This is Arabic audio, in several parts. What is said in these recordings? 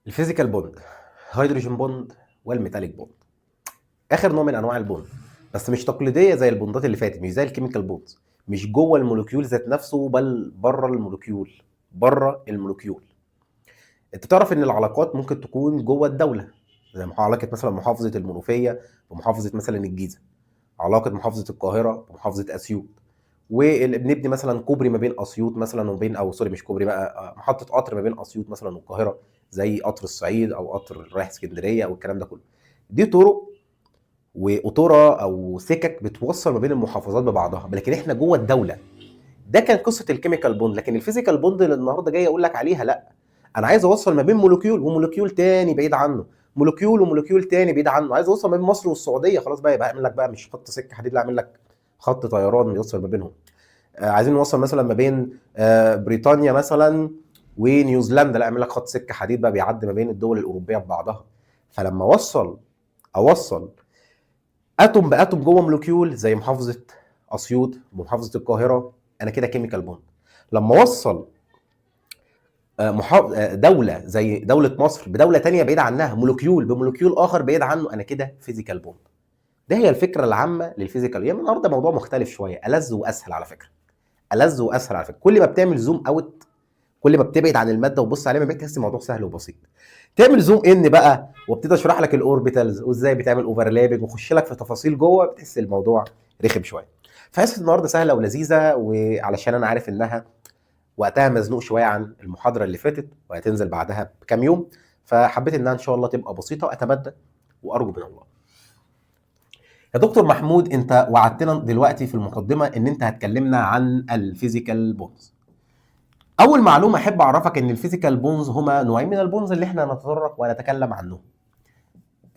الفيزيكال بوند، هيدروجين بوند والميتاليك بوند. اخر نوع من انواع البوند، بس مش تقليديه زي البوندات اللي فاتت، مش زي الكيميكال بوندز، مش جوه الموليكيول ذات نفسه بل بره الموليكيول. بره الموليكيول. انت تعرف ان العلاقات ممكن تكون جوه الدوله، زي علاقه مثلا محافظه المنوفيه بمحافظه مثلا الجيزه، علاقه محافظه القاهره بمحافظه اسيوط، وبنبني مثلا كوبري ما بين اسيوط مثلا وبين، او سوري مش كوبري بقى، محطه قطر ما بين اسيوط مثلا والقاهره، زي قطر الصعيد او قطر رايح اسكندريه او الكلام ده كله. دي طرق وقطوره او سكك بتوصل ما بين المحافظات ببعضها، لكن احنا جوه الدوله. ده كان قصه الكيميكال بوند. لكن الفيزيكال بوند اللي النهارده جاي اقول لك عليها لا، انا عايز اوصل ما بين مولكيول ومولكيول تاني بعيد عنه، مولكيول ومولكيول تاني بعيد عنه، عايز اوصل ما بين مصر والسعوديه. خلاص بقى، يبقى اعمل لك بقى مش خط سكه حديد، لا اعمل لك خط طيران يوصل ما بينهم. عايزين نوصل مثلا ما بين بريطانيا مثلا ونيوزيلندا، لا اعمل لك خط سكه حديد بقى بيعدي ما بين الدول الاوروبيه ببعضها. فلما اوصل اتوم باتوم جوه مولكيول زي محافظه اسيوط ومحافظه القاهره، انا كده كيميكال بوند. لما اوصل دوله زي دوله مصر بدوله تانية بعيد عنها، مولكيول بمولكيول اخر بعيد عنه، انا كده فيزيكال بوند. ده هي الفكره العامه للفيزيكال. يعني النهارده موضوع مختلف شويه، ألذ واسهل على فكره. ألذ واسهل على فكره. كل ما بتعمل زوم اوت، كل ما بتبعد عن الماده وبص عليها، ما بتحس الموضوع سهل وبسيط. تعمل زوم ان بقى وابتدي اشرح لك الاوربيتالز وازاي بتعمل اوفرلابنج واخش لك في تفاصيل جوه، بتحس الموضوع رخم شويه. فحس النهارده سهله ولذيذه، وعلشان انا عارف انها وقتها مزنوق شويه عن المحاضره اللي فاتت وهتنزل بعدها بكام يوم، فحبيت انها ان شاء الله تبقى بسيطه، واتمنى وارجو من الله. يا دكتور محمود، انت وعدتنا دلوقتي في المقدمه ان انت هتكلمنا عن الفيزيكال بونز. اول معلومه احب اعرفك ان الفيزيكال بونز هما نوعين من البونز اللي احنا نتطرق ونتكلم عنهم.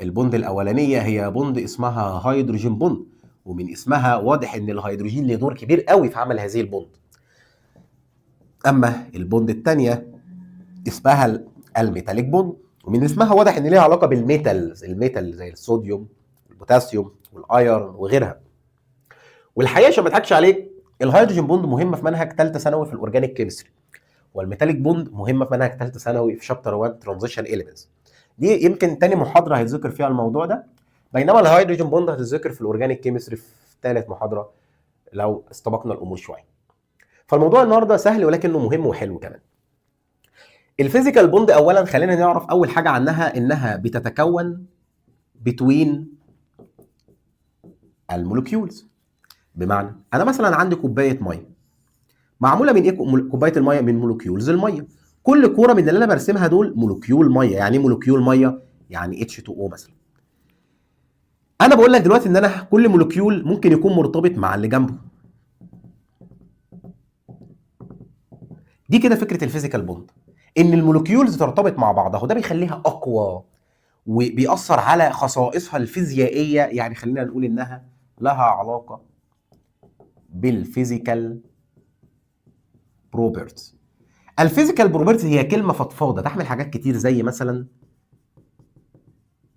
البوند الاولانيه هي بوند اسمها هيدروجين بوند، ومن اسمها واضح ان الهيدروجين له دور كبير قوي في عمل هذه البوند. اما البوند الثانيه اسمها الميتاليك بوند، ومن اسمها واضح ان ليها علاقه بالميتالز، الميتال زي الصوديوم والبوتاسيوم والايرون وغيرها. والحقيقه عشان ما اضحكش عليك، الهيدروجين بوند مهمه في منهج ثالثه ثانوي في الاورجانيك كيمستري، والميتاليك بوند مهمه في منهج ثالثه ثانوي في شابتر 1 ترانزيشن اليمنتس. دي يمكن تاني محاضره هيتذكر فيها الموضوع ده، بينما الهيدروجين بوند هتتذكر في الاورجانيك كيمستري في ثالث محاضره لو استبقنا الامور شويه. فالموضوع النهارده سهل ولكنه مهم وحلو كمان. الفيزيكال بوند اولا خلينا نعرف اول حاجه عنها، انها بتتكون بتوين المولكيولز. بمعنى انا مثلا عندي كوبايه ميه، معموله من ايه كوبايه الميه؟ من مولكيولز الميه. كل كوره من اللي انا برسمها دول مولكيول ميه. يعني ايه مولكيول ميه؟ يعني H2O مثلا. انا بقول لك دلوقتي ان انا كل مولكيول ممكن يكون مرتبط مع اللي جنبه. دي كده فكره الفيزيكال بوند، ان المولكيولز ترتبط مع بعضها، وده بيخليها اقوى وبيأثر على خصائصها الفيزيائيه. يعني خلينا نقول انها لها علاقه بالفيزيكال بروبرتيز. الفيزيكال بروبرتيز هي كلمه فضفاضه تحمل حاجات كتير، زي مثلا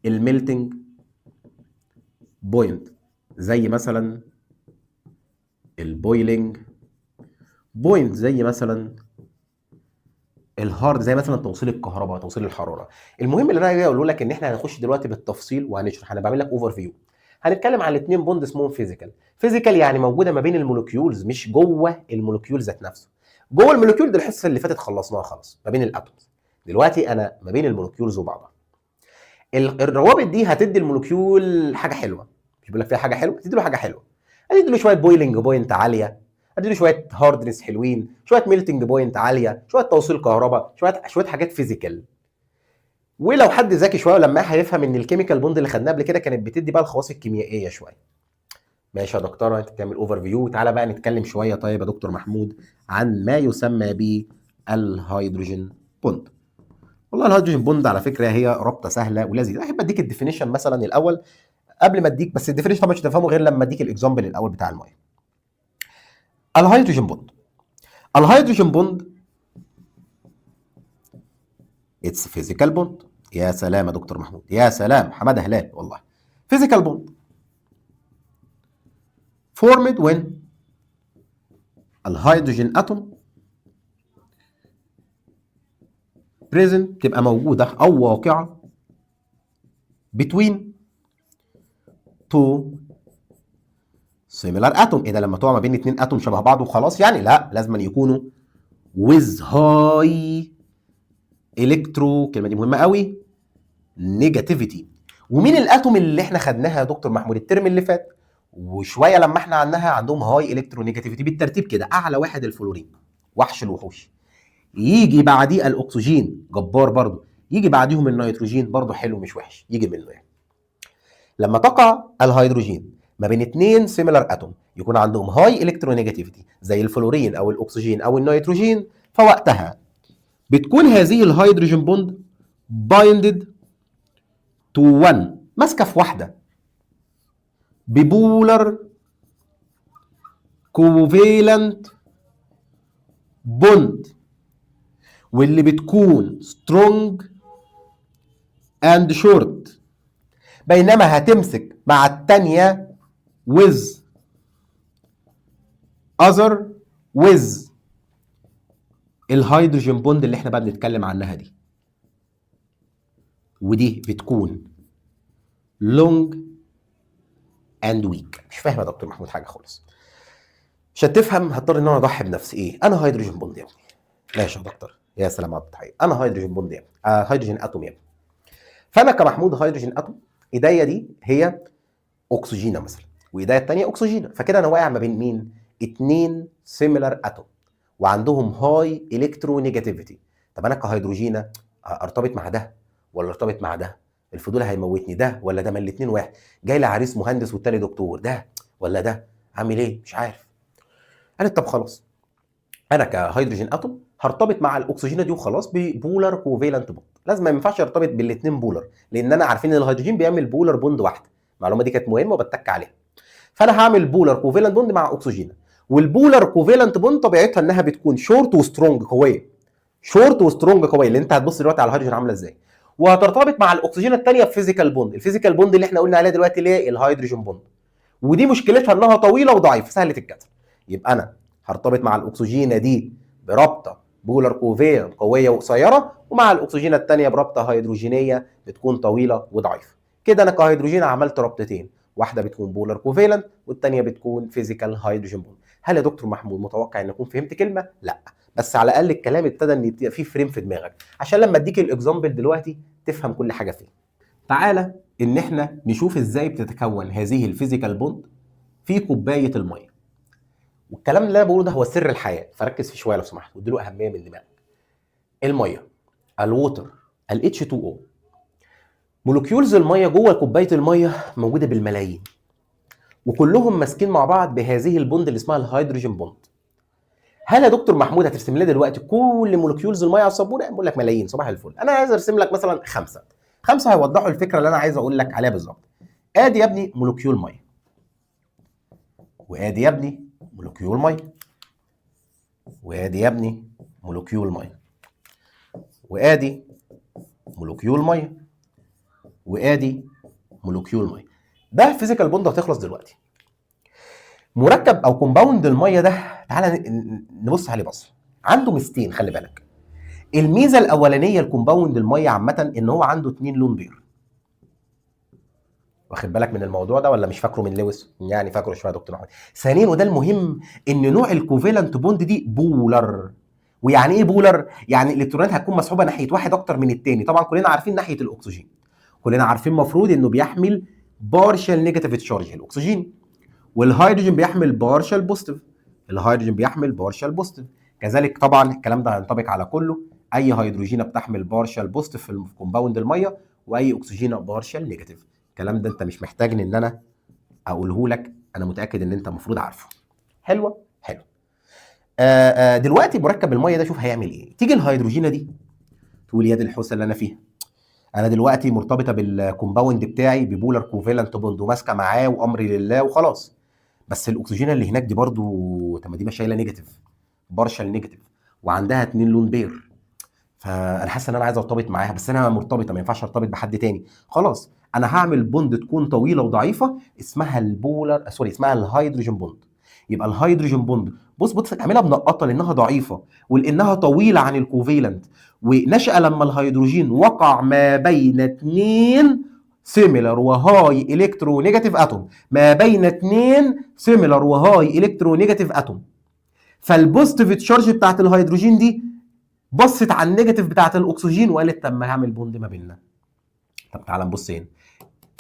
الميلتنج بوينت، زي مثلا البويلنج بوينت، زي مثلا الهارد، زي مثلا توصيل الكهرباء، توصيل الحراره. المهم اللي انا جاي اقوله لك ان احنا هنخش دلوقتي بالتفصيل وهنشرح. انا بعمل لك اوفر فيو. هنتكلم عن الاثنين بوند اسمهم فيزيكال. فيزيكال يعني موجوده ما بين المولكيولز، مش جوه المولكيول ذات نفسه. جوه المولكيول دي الحصه اللي فاتت خلصناها خلاص، ما بين الاتومز. دلوقتي انا ما بين المولكيولز وبعضها. الروابط دي هتدي المولكيول حاجه حلوه. مش بقول لك فيها حاجه حلوه، تدي له حاجه حلوه. هتدي له شويه بويلنج بوينت عاليه، هتدي له شويه هاردنس حلوين، شويه ميلتنج بوينت عاليه، شويه توصيل كهرباء، شويه حاجات فيزيكال. ولو حد ذكي شويه ولما هيفهم ان الكيميكال بوند اللي خدناها قبل كده كانت بتدي بقى الخواص الكيميائيه شويه. ماشي يا دكتوره، انت بتعمل اوفر فيو، تعالى بقى نتكلم شويه طيب يا دكتور محمود عن ما يسمى بالهيدروجين بوند. والله الهيدروجين بوند على فكره هي رابطه سهله ولذيذه. احب اديك الديفينيشن مثلا الاول قبل ما اديك، بس الديفينيشن طبعا مش هتفهمه غير لما اديك الاكزامبل الاول بتاع الميه. الهيدروجين بوند، الهيدروجين بوند اتس فيزيكال بوند. يا سلام يا دكتور محمود، يا سلام، حماده هلال والله. فيزيكال بوند formed when الهيدروجين اتوم present تبقى موجوده او واقعه between two similar atom. ايه ده؟ لما تقع ما بين اتنين اتوم شبه بعض وخلاص يعني؟ لا، لازم يكونوا with high electro، الكلمه دي مهمه قوي، negativity. ومين الاتوم اللي احنا خدناها يا دكتور محمود الترم اللي فات وشويه لما احنا عنها عندهم هاي الكترو نيجاتيفيتي بالترتيب كده؟ اعلى واحد الفلورين، وحش الوحوش. يجي بعديه الاكسجين، جبار برضه. يجي بعديهم النيتروجين، برضه حلو مش وحش، يجي منه يعني. لما تقع الهيدروجين ما بين اتنين سيميلار اتوم يكون عندهم هاي الكترو نيجاتيفيتي زي الفلورين او الاكسجين او النيتروجين، فوقتها بتكون هذه الهيدروجين بوند بايندد تو 1، ماسكه في واحده، ببولر كوفيلنت بوند، واللي بتكون سترونج اند شورت، بينما هتمسك مع الثانيه with other with الهيدروجين بوند اللي احنا بقى بنتكلم عنها دي، ودي بتكون long and weak. مش فاهم يا دكتور محمود حاجه خالص. عشان تفهم هضطر ان انا اضحي بنفسي. ايه انا هيدروجين بوند يا ابني؟ ماشي يا دكتور، يا سلام على التضحيه. انا هيدروجين بوند يا ابني، هيدروجين اتوم يا ابني. فانا كمحمود هيدروجين اتوم، ايديا دي هي اكسجينه مثلا، وايديا الثانيه اكسجينه، فكده انا واقع ما بين مين؟ اتنين سيميلار اتوم وعندهم هاي الكترو نيجاتيفيتي. طب انا كهيدروجينه ارتبط مع ده ولا ارتبط مع ده؟ الفضول هيموتني، ده ولا ده؟ ما الاثنين واحد. جاي لي عريس مهندس والتاني دكتور، ده ولا ده؟ اعمل ايه؟ مش عارف. قالت طب خلاص، انا كهيدروجين اتوم هرتبط مع الاكسجينه دي وخلاص ببولر كوفيلنت بوند. لازم ما ينفعش ارتبط بالاثنين بولر، لان انا عارفين ان الهيدروجين بيعمل بولر بوند واحده. المعلومه دي كانت مهمه وبتك عليها. فانا هعمل بولر كوفيلنت بوند مع اكسجينه، والبولر كوفيلنت بوند طبيعتها انها بتكون شورت وسترونج قويه. شورت وسترونج قويه، اللي انت هتبص دلوقتي على الهيدروجين عامله ازاي. وهترتبط مع الاكسجين الثانيه بفيزيكال بوند. الفيزيكال بوند اللي احنا قلنا عليها دلوقتي اللي هي الهيدروجين بوند، ودي مشكلتها انها طويله وضعيفه سهله الكسر. يبقى انا هرتبط مع الاكسجينه دي برابطه بولر كوفيلنت قويه وقصيره، ومع الاكسجينه الثانيه برابطه هيدروجينيه بتكون طويله وضعيفه. كده انا كهيدروجين عملت رابطتين، واحده بتكون بولر كوفيلنت والثانيه بتكون فيزيكال هيدروجين بوند. هل يا دكتور محمود متوقع ان اكون فهمت كلمه؟ لا، بس على الاقل الكلام ابتدى ان يبقى فيه فريم في دماغك، عشان لما اديك الاكزامبل دلوقتي تفهم كل حاجه فيه. تعالى ان احنا نشوف ازاي بتتكون هذه الفيزيكال بوند في كوبايه الميه. والكلام اللي انا بقوله ده هو سر الحياه، فركز فيه شويه لو سمحت واديله اهميه من دماغك. الميه، الووتر، ال H2O، مولكيولز الميه جوه كوبايه الميه موجوده بالملايين، وكلهم ماسكين مع بعض بهذه البوند اللي اسمها الهيدروجين بوند. هل يا دكتور محمود هترسم لي دلوقتي كل مولكيولز الميه على السبوره؟ بقول لك ملايين، صباح الفل. انا عايز ارسم لك مثلا خمسه هيوضحوا الفكره اللي انا عايز اقول لك عليها بالظبط. ادي يا ابني مولكيول ميه، وادي يا ابني مولكيول ميه، وادي يا ابني مولكيول ميه، وادي مولكيول ميه، وادي مولكيول ميه. ده فيزيكال بوند هتخلص دلوقتي. مركب او كومباوند الميه ده تعالى نبص عليه بص. عنده ميزتين خلي بالك. الميزه الاولانيه الكومباوند الميه عامه ان هو عنده 2 لون بير. واخد بالك من الموضوع ده ولا مش فاكره من لويس؟ يعني فاكره شويه يا دكتور محمد. ثانيا وده المهم، ان نوع الكوفيلنت بوند دي بولر. ويعني ايه بولر؟ يعني الالكترونات هتكون مسحوبه ناحيه واحد اكتر من الثاني. طبعا كلنا عارفين ناحيه الاكسجين، كلنا عارفين المفروض انه بيحمل بارشال نيجاتيف تشارج الاكسجين، والهيدروجين بيحمل بارشال بوزيتيف، الهيدروجين بيحمل بارشال بوزيتيف. كذلك طبعا الكلام ده هينطبق على كله. اي هيدروجينه بتحمل بارشال بوزيتيف في كومباوند الميه، واي اكسجينه بارشال نيجاتيف. الكلام ده انت مش محتاج ان انا اقوله لك، انا متاكد ان انت المفروض عارفه. حلوه حلو. دلوقتي مركب الميه ده شوف هيعمل ايه. تيجي الهيدروجينه دي تقول يا دي الحوسه اللي انا فيها، انا دلوقتي مرتبطه بالكومباوند بتاعي ببولر كوفيلنت بوند وماسكه معاه وامري لله وخلاص. بس الاكسجينه اللي هناك دي برضو طب ما دي شايله نيجاتيف، بارشال نيجاتيف، وعندها 2 لون بير. فانا حاسس ان انا عايز ارتبط معاها، بس انا مرتبطه ما ينفعش ارتبط بحد تاني. خلاص انا هعمل بوند تكون طويله وضعيفه اسمها البولر اسمها الهيدروجين بوند. يبقى الهيدروجين بوند بص اعملها بنقطه لانها ضعيفه ولانها طويله عن الكوفيلنت، ونشأ لما الهيدروجين وقع ما بين اثنين سيميلر وهاي الكترونيجاتيف اتوم، ما بين اثنين سيميلر وهاي الكترونيجاتيف اتوم. فالبوزيتيف تشارج بتاعت الهيدروجين دي بصت على النيجاتيف بتاعت الاكسجين وقالت طب ما هعمل بوند ما بيننا. طب تعالى نبص هنا،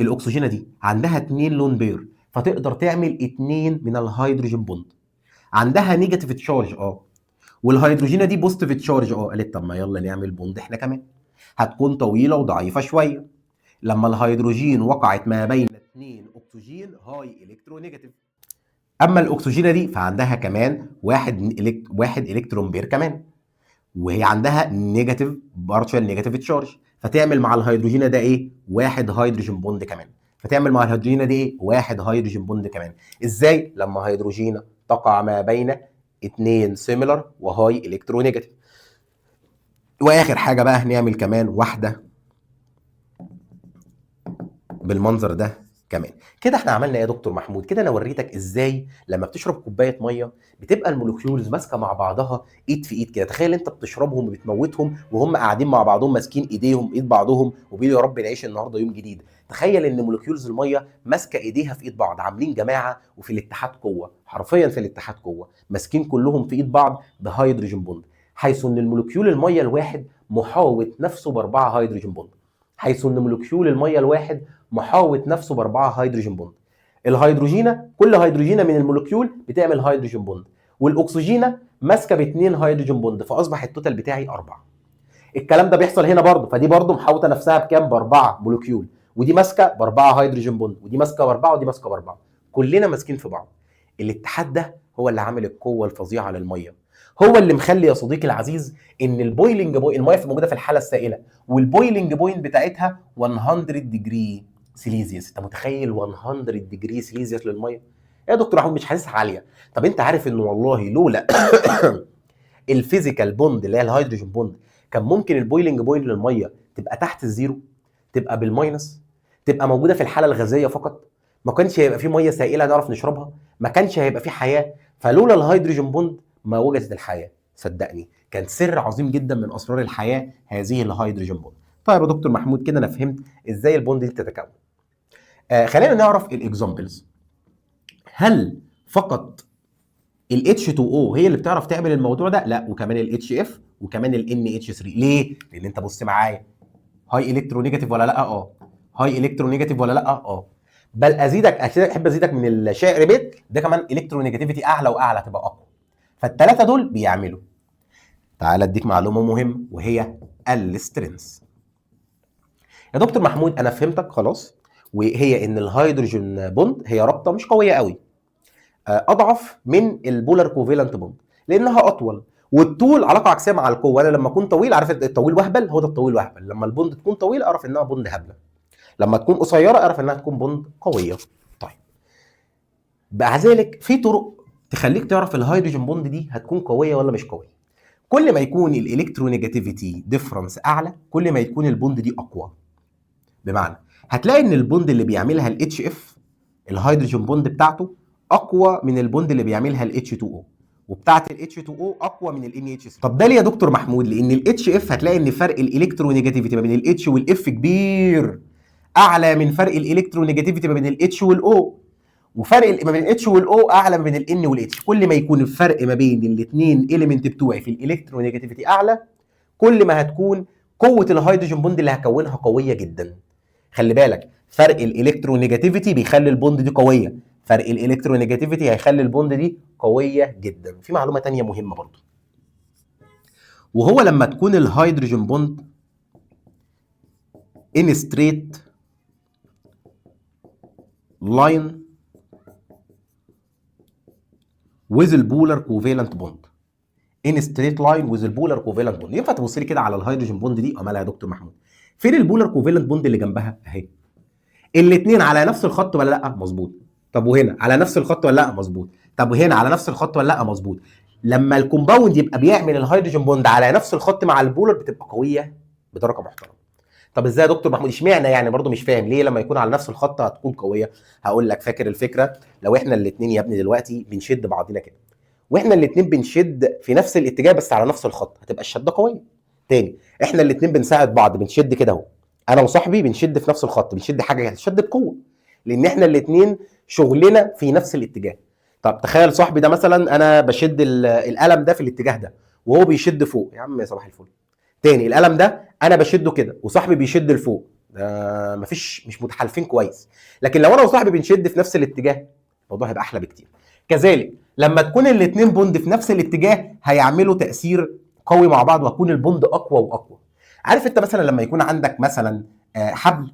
الاكسجينه دي عندها 2 لون بير، فتقدر تعمل 2 من الهيدروجين بوند. عندها نيجاتيف تشارج والهيدروجينه دي بوزيتيف تشارج قالت طب ما يلا نعمل بوند احنا كمان. هتكون طويله وضعيفه شويه. لما الهيدروجين وقعت ما بين 2 اكسجين هاي الكترونيجاتيف. اما الاكسجينه دي فعندها كمان واحد الكترون بير كمان، وهي عندها نيجاتيف بارشال نيجاتيف تشارج، فتعمل مع الهيدروجينه ده ايه؟ 1 هيدروجين بوند كمان. فتعمل مع الهيدروجينه دي ايه؟ 1 هيدروجين بوند كمان. ازاي؟ لما هيدروجينه تقع ما بين 2 سيميلر وهاي الكترونيجاتيف. واخر حاجه بقى هنعمل كمان واحده بالمنظر ده كمان. كده احنا عملنا ايه يا دكتور محمود؟ كده انا وريتك ازاي لما بتشرب كوبايه ميه بتبقى المولكيولز ماسكه مع بعضها ايد في ايد كده. تخيل انت بتشربهم وبتموتهم وهم قاعدين مع بعضهم ماسكين ايديهم ايد بعضهم وبيقولوا يا رب نعيش النهارده يوم جديد. تخيل ان مولكيولز الميه ماسكه ايديها في ايد بعض، عاملين جماعه وفي الاتحاد قوه، حرفيا في الاتحاد قوه، ماسكين كلهم في ايد بعض بهيدروجين بوند، حيث ان المولكيول الميه الواحد محاوط نفسه باربعه هيدروجين بوند. حيث ان مولكيول الميه الواحد محاوط نفسه باربعه هيدروجين بوند. الهيدروجينه كل هيدروجينه من المولكيول بتعمل هيدروجين بوند، والاكسجينه ماسكه باثنين هيدروجين بوند، فاصبح التوتال بتاعي 4. الكلام ده بيحصل هنا برضه، فدي برضه محاوطه نفسها بكام؟ باربعه مولكيول، ودي ماسكه باربعه هيدروجين بوند، ودي ماسكه باربعه، ودي ماسكه باربعه، كلنا ماسكين في بعض. الاتحاد ده هو اللي عامل القوه الفظيعه للميه، هو اللي مخلي يا صديقي العزيز ان البويلنج الميه موجوده في الحاله السائله والبويلنج بوينت بتاعتها 100 ديجري سيليزيوس. انت متخيل 100 ديجري سيليزيوس للميه؟ يا دكتور محمود مش حاسسها عاليه. طب انت عارف انه والله لولا الفيزيكال بوند اللي هي الهيدروجين بوند كان ممكن البويلنج بوينت للميه تبقى تحت الزيرو، تبقى بالماينس، تبقى موجوده في الحاله الغازيه فقط، ما كانش هيبقى في ميه سائله نعرف نشربها، ما كانش هيبقى في حياه. فلولا الهيدروجين بوند ما وجدت الحياه. صدقني كان سر عظيم جدا من اسرار الحياه هذه الهيدروجين بوند. طيب يا دكتور محمود كده انا فهمت ازاي البوند دي تتكون. خلينا نعرف الاكزامبلز. هل فقط ال H2O هي اللي بتعرف تعمل الموضوع ده؟ لا، وكمان ال HF وكمان ال NH3. ليه؟ لان انت بص معايا، هاي الكترونيجاتيف ولا لا؟ هاي الكترونيجاتيف ولا لا؟ بل احب ازيدك من الشعر بيت ده كمان الكترونيجاتيفيتي اعلى واعلى تبقى اقوى. فالثلاثه دول بيعملوا. تعال اديك معلومه مهمه وهي السترينث. يا دكتور محمود انا فهمتك خلاص، وهي ان الهيدروجين بوند هي رابطه مش قويه قوي، اضعف من البولار كوفالنت بوند لانها اطول، والطول علاقه عكسيه مع القوه. انا لما اكون طويل عارف الطويل وهبل، هو ده الطويل وهبل. لما البوند تكون طويله اعرف انها بوند هبله، لما تكون قصيره اعرف انها تكون بوند قويه. طيب مع ذلك في طرق تخليك تعرف الهيدروجين بوند دي هتكون قويه ولا مش قويه. كل ما يكون الالكترونيجاتيفيتي ديفرنس اعلى كل ما يكون البوند دي اقوى. بمعنى هتلاقي ان البوند اللي بيعملها الاتش اف الهيدروجين بوند بتاعته اقوى من البوند اللي بيعملها الاتش 2 او، وبتاعه الاتش 2 او اقوى من الان اتش 3. طب ده ليه يا دكتور محمود؟ لان الاتش اف هتلاقي ان فرق الالكترونيجاتيفيتي ما بين الاتش والاف كبير، اعلى من فرق الالكترونيجاتيفيتي ما بين الاتش والاو، وفرق ما بين الاتش والاو اعلى من الان والاتش. كل ما يكون الفرق ما بين الاثنين اليمنت بتوعي في الالكترونيجاتيفيتي اعلى كل ما هتكون قوه الهيدروجين بوند اللي هكونها قويه جدا. خلي بالك فرق الالكترونيجاتيفيتي بيخلي البوند دي قويه، فرق الالكترونيجاتيفيتي هيخلي البوند دي قويه جدا. في معلومه ثانيه مهمه برضو، وهو لما تكون الهيدروجين بوند ان ستريت لاين with البولار كوفالنت بوند، ان ستريت لاين with البولار كوفالنت بوند. ينفع تبص لي كده على الهيدروجين بوند دي؟ مالها يا دكتور محمود؟ فين البولار كوفالنت بوند اللي جنبها؟ اهي. الاثنين على نفس الخط ولا لا؟ مظبوط. طب وهنا على نفس الخط ولا لا؟ مظبوط. طب وهنا على نفس الخط ولا لا؟ مظبوط. لما الكومباوند يبقى بيعمل الهيدروجين بوند على نفس الخط مع البولار بتبقى قويه بدرجه محترمه. طب ازاي يا دكتور محمود؟ اشمعنى يعني؟ برضو مش فاهم ليه لما يكون على نفس الخط هتكون قويه. هقول لك. فاكر الفكره؟ لو احنا الاثنين يا ابني دلوقتي بنشد بعضنا كده، واحنا الاثنين بنشد في نفس الاتجاه بس على نفس الخط، هتبقى الشده قويه. تاني، احنا الاثنين بنساعد بعض، بنشد كده اهو، انا وصاحبي بنشد في نفس الخط، بنشد حاجه هتشد بقوه، لان احنا الاثنين شغلنا في نفس الاتجاه. طب تخيل صاحبي ده مثلا، انا بشد القلم ده في الاتجاه ده وهو بيشد فوق، يا عم يا صباح الفل. تاني، القلم ده انا بشده كده وصاحبي بيشد لفوق، ده مفيش، مش متحالفين كويس. لكن لو انا وصاحبي بنشد في نفس الاتجاه، الموضوع هيبقى احلى بكتير. كذلك لما تكون الاثنين بوند في نفس الاتجاه هيعملوا تاثير قوي مع بعض، وهيكون البوند اقوى واقوى. عارف انت مثلا لما يكون عندك مثلا حبل،